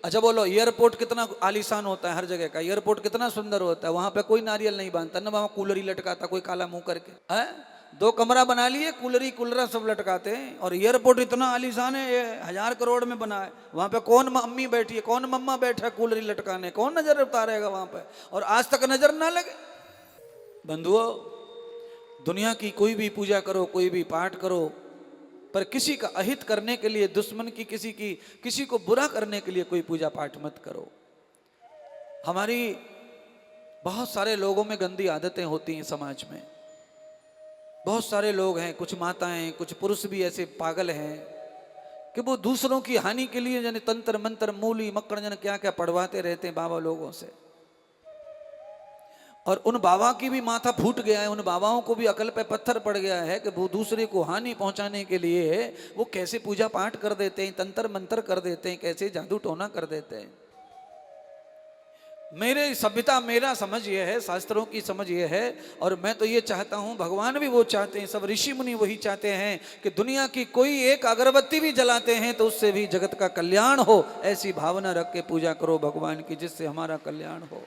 अच्छा बोलो, एयरपोर्ट कितना आलीशान होता है, हर जगह का एयरपोर्ट कितना सुंदर होता है, वहां पे कोई नारियल नहीं बांधता ना, वहां कूलर ही लटकाता कोई काला मुंह करके है। 2 कमरा बना लिए, कूलर सब लटकाते हैं। और एयरपोर्ट इतना आलीशान है, ये 1000 करोड़ में बना है, वहां पे कौन अम्मी बैठी है, कौन मम्मा बैठा है कूलर ही लटकाने, कौन नजर उतारेगा वहां पे, और आज तक नजर ना लगे। बंधुओं, दुनिया की कोई भी पूजा करो, कोई भी पाठ करो, पर किसी का अहित करने के लिए, दुश्मन की किसी को बुरा करने के लिए कोई पूजा पाठ मत करो। हमारी बहुत सारे लोगों में गंदी आदतें होती हैं समाज में। बहुत सारे लोग हैं, कुछ माताएं, कुछ पुरुष भी ऐसे पागल हैं कि वो दूसरों की हानि के लिए जन तंत्र मंत्र मूली मक्कड़ जन क्या क्या पढ़वाते रहते हैं बाबा लोगों से। और उन बाबा की भी माथा फूट गया है, उन बाबाओं को भी अकल पे पत्थर पड़ गया है कि वो दूसरे को हानि पहुंचाने के लिए वो कैसे पूजा पाठ कर देते हैं, तंत्र मंत्र कर देते हैं, कैसे जादू टोना कर देते हैं। मेरे सभ्यता, मेरा समझ ये है, शास्त्रों की समझ ये है, और मैं तो ये चाहता हूं, भगवान भी वो चाहते हैं, सब ऋषि मुनि वही चाहते हैं कि दुनिया की कोई एक अगरबत्ती भी जलाते हैं तो उससे भी जगत का कल्याण हो। ऐसी भावना रख के पूजा करो भगवान की, जिससे हमारा कल्याण हो।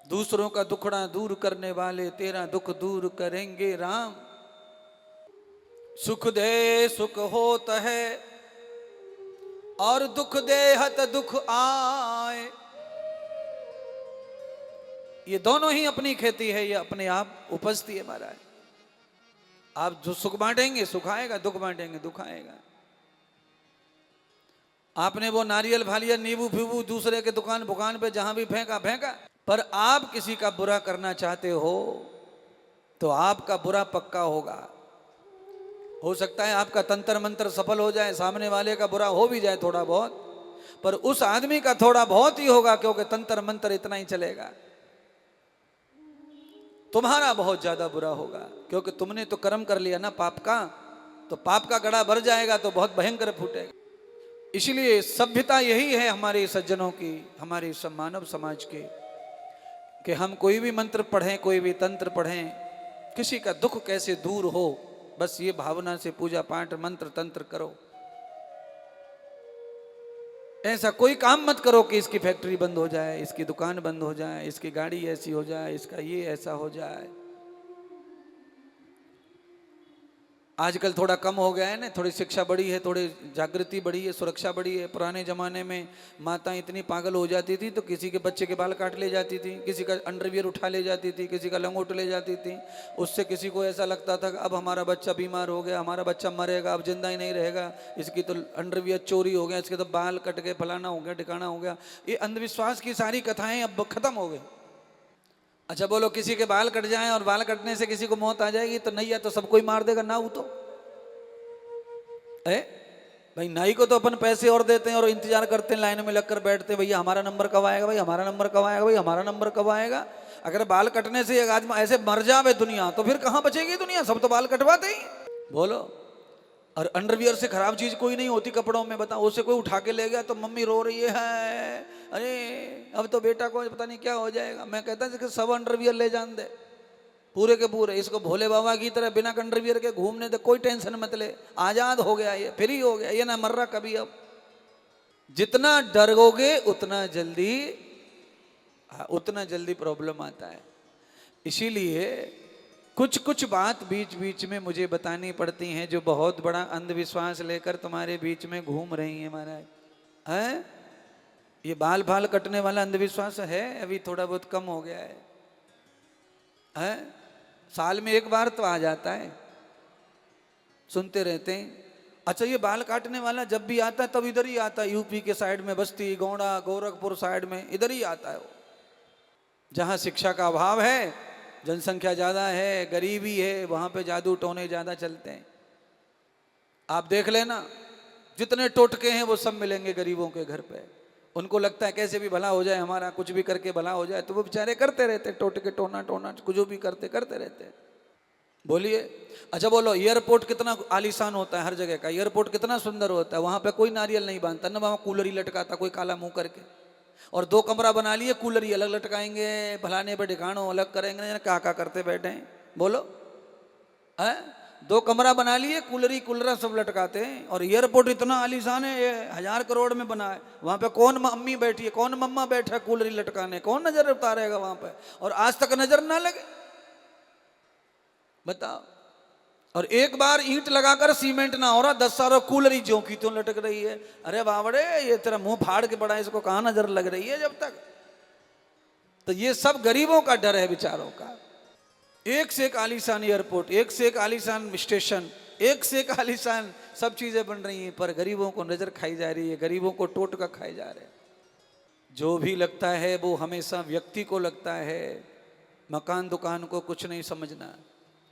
दूसरों का दुखड़ा दूर करने वाले तेरा दुख दूर करेंगे राम। सुख दे सुख होत है और दुख दे हत दुख आए। ये दोनों ही अपनी खेती है, ये अपने आप उपजती है महाराज। आप जो सुख बांटेंगे सुख आएगा, दुख बांटेंगे दुख आएगा। आपने वो नारियल भालिया नींबू फीबू दूसरे के दुकान पे जहां भी फेंका, पर आप किसी का बुरा करना चाहते हो तो आपका बुरा पक्का होगा। हो सकता है आपका तंत्र मंत्र सफल हो जाए, सामने वाले का बुरा हो भी जाए थोड़ा बहुत, पर उस आदमी का थोड़ा बहुत ही होगा, क्योंकि तंत्र मंत्र इतना ही चलेगा। तुम्हारा बहुत ज्यादा बुरा होगा, क्योंकि तुमने तो कर्म कर लिया ना पाप का, तो पाप का गड़ा भर जाएगा तो बहुत भयंकर फूटेगा। इसलिए सभ्यता यही है हमारे सज्जनों की, हमारे मानव समाज के, कि हम कोई भी मंत्र पढ़ें, कोई भी तंत्र पढ़ें, किसी का दुख कैसे दूर हो, बस ये भावना से पूजा पाठ मंत्र तंत्र करो। ऐसा कोई काम मत करो कि इसकी फैक्ट्री बंद हो जाए, इसकी दुकान बंद हो जाए, इसकी गाड़ी ऐसी हो जाए, इसका ये ऐसा हो जाए। आजकल थोड़ा कम हो गया है ना, थोड़ी शिक्षा बढ़ी है, थोड़ी जागृति बढ़ी है, सुरक्षा बढ़ी है। पुराने जमाने में माताएं इतनी पागल हो जाती थी तो किसी के बच्चे के बाल काट ले जाती थी, किसी का अंडरवियर उठा ले जाती थी, किसी का लंगोट ले जाती थी। उससे किसी को ऐसा लगता था कि अब हमारा बच्चा बीमार हो गया, हमारा बच्चा मरेगा, अब जिंदा ही नहीं रहेगा, इसकी तो अंडरवियर चोरी हो गया, इसके तो बाल कट गए, फलाना हो गया ठिकाना हो गया। ये अंधविश्वास की सारी कथाएं अब खत्म हो गई। अच्छा बोलो, किसी के बाल कट जाए और बाल कटने से किसी को मौत आ जाएगी तो नैया तो सबको ही मार देगा ना। वो तो है भाई, नाई को तो अपन पैसे और देते हैं और इंतजार करते हैं, लाइन में लगकर बैठते हैं, भैया हमारा नंबर कब आएगा, भाई हमारा नंबर कब आएगा, भाई हमारा नंबर कब आएगा। अगर बाल कटने से एक आदमी ऐसे मर जावे दुनिया, तो फिर कहां बचेगी दुनिया, सब तो बाल कटवाते ही। बोलो, और अंडरवियर से खराब चीज कोई नहीं होती कपड़ों में, बताओ। उसे कोई उठा के ले गया तो मम्मी रो रही है, अरे अब तो बेटा को पता नहीं क्या हो जाएगा। मैं कहता हूं सब अंडरवियर ले जान दे, पूरे के पूरे, इसको भोले बाबा की तरह बिना अंडरवियर के घूमने दे, कोई टेंशन मत ले, आजाद हो गया ये, फ्री हो गया ये, ना मर रहा कभी। अब जितना डरोगे उतना जल्दी प्रॉब्लम आता है। इसीलिए कुछ कुछ बात बीच बीच में मुझे बतानी पड़ती हैं, जो बहुत बड़ा अंधविश्वास लेकर तुम्हारे बीच में घूम रही है महाराज। है ये बाल भाल कटने वाला अंधविश्वास है, अभी थोड़ा बहुत कम हो गया है। साल में एक बार तो आ जाता है, सुनते रहते हैं। अच्छा, ये बाल काटने वाला जब भी आता है तब इधर ही आता है, यूपी के साइड में, बस्ती गोंडा गोरखपुर साइड में इधर ही आता है वो, जहाँ शिक्षा का अभाव है, जनसंख्या ज़्यादा है, गरीबी है, वहाँ पे जादू टोने ज़्यादा चलते हैं। आप देख लेना, जितने टोटके हैं वो सब मिलेंगे गरीबों के घर पे। उनको लगता है कैसे भी भला हो जाए हमारा, कुछ भी करके भला हो जाए, तो वो बेचारे करते रहते, टोटके टोना कुछ भी करते रहते। बोलिए, अच्छा बोलो, एयरपोर्ट कितना आलीशान होता है, हर जगह का एयरपोर्ट कितना सुंदर होता है, वहां पे कोई नारियल नहीं बांधता ना, वहां कूलर ही लटकाता कोई काला मुंह करके। और 2 कमरा बना लिए, कूलर ही अलग लटकाएंगे, फलाने पे ठिकानों अलग करेंगे, क्या करते बैठे हैं बोलो है। 2 कमरा बना लिए, कूलरी कूलरा सब लटकाते हैं। और एयरपोर्ट इतना आलीशान है, ये 1000 करोड़ में बना है। वहां पे कौन मम्मी बैठी है, कौन मम्मा बैठा है कूलरी लटकाने, कौन नजर उतारेगा वहां पे? और आज तक नजर ना लगे, बताओ। और एक बार ईंट लगाकर सीमेंट ना हो रहा, 10 सालों कूलरी ज्यों की त्यों लटक रही है। अरे बावड़े, ये तेरा मुंह फाड़ के पड़ा है, इसको कहां नजर लग रही है जब तक? तो ये सब गरीबों का डर है बेचारों का। एक से एक आलीशान एयरपोर्ट, एक से एक आलीशान स्टेशन, एक से एक आलीशान सब चीजें बन रही हैं, पर गरीबों को नजर खाई जा रही है, गरीबों को टोटका खाए जा रहे हैं। जो भी लगता है वो हमेशा व्यक्ति को लगता है, मकान दुकान को कुछ नहीं समझना।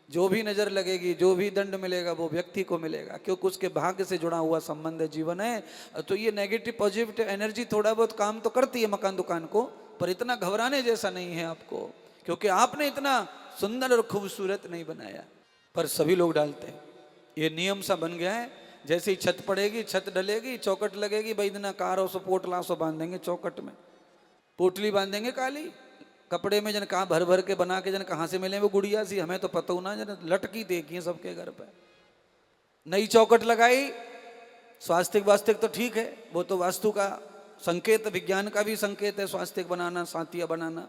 जो भी नजर लगेगी, जो भी दंड मिलेगा वो व्यक्ति को मिलेगा, क्योंकि उसके भाग्य से जुड़ा हुआ संबंध है, जीवन है। तो ये नेगेटिव पॉजिटिव एनर्जी थोड़ा बहुत काम तो करती है मकान दुकान को, पर इतना घबराने जैसा नहीं है आपको, क्योंकि आपने इतना सुंदर और खूबसूरत नहीं बनाया। पर सभी लोग डालते हैं, ये नियम सा बन गया है। जैसे ही छत पड़ेगी, छत डलेगी, चौकट लगेगी, भाई इतना कारो सो पोटला सो बांध देंगे चौकट में, पोटली बांधेंगे काली कपड़े में, जन कहाँ भर भर के बना के, जन कहाँ से मिले वो गुड़िया सी, हमें तो पता हो ना, जन लटकी देखी सबके घर पे। नई चौकट लगाई, स्वास्थ्यिक वास्तविक तो ठीक है, वो तो वास्तु का संकेत, विज्ञान का भी संकेत है स्वास्थ्यिक बनाना, सातिया बनाना,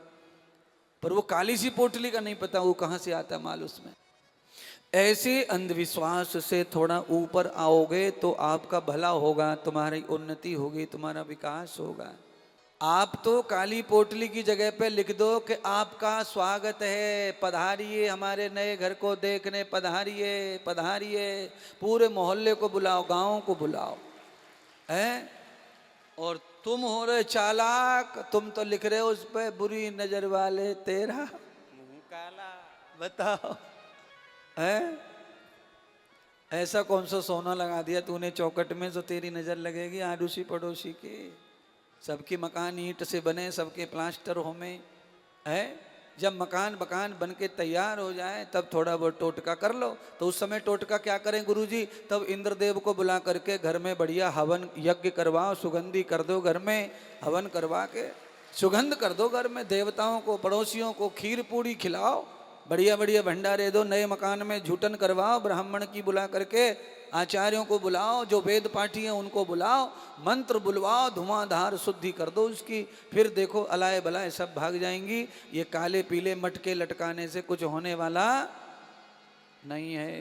पर वो काली सी पोटली का नहीं पता वो कहाँ से आता माल उसमें। ऐसे अंधविश्वास से थोड़ा ऊपर आओगे तो आपका भला होगा, तुम्हारी उन्नति होगी, तुम्हारा विकास होगा। आप तो काली पोटली की जगह पे लिख दो कि आपका स्वागत है, पधारिए हमारे नए घर को देखने, पधारिए पधारिए, पूरे मोहल्ले को बुलाओ, गाँव को बुलाओ, हैं? और तुम हो रहे चालाक, तुम तो लिख रहे हो उस पे बुरी नजर वाले तेरा मुंह काला, बताओ, हैं? ऐसा कौन सा सोना लगा दिया तूने चौकट में जो तेरी नजर लगेगी आड़ोसी पड़ोसी की? सबके मकान ईंट से बने, सबके प्लास्टर हो में है। जब मकान बन के तैयार हो जाए तब थोड़ा बहुत टोटका कर लो। तो उस समय टोटका क्या करें गुरुजी? तब इंद्रदेव को बुला करके घर में बढ़िया हवन यज्ञ करवाओ, सुगंधी कर दो, घर में हवन करवा के सुगंध कर दो, घर में देवताओं को पड़ोसियों को खीर पूड़ी खिलाओ, बढ़िया बढ़िया भंडारे दो, नए मकान में झूठन करवाओ, ब्राह्मण की बुला करके, आचार्यों को बुलाओ, जो वेद पाठी हैं उनको बुलाओ, मंत्र बुलवाओ, धुआंधार शुद्धि कर दो उसकी। फिर देखो अलाए बलाए सब भाग जाएंगी। ये काले पीले मटके लटकाने से कुछ होने वाला नहीं है।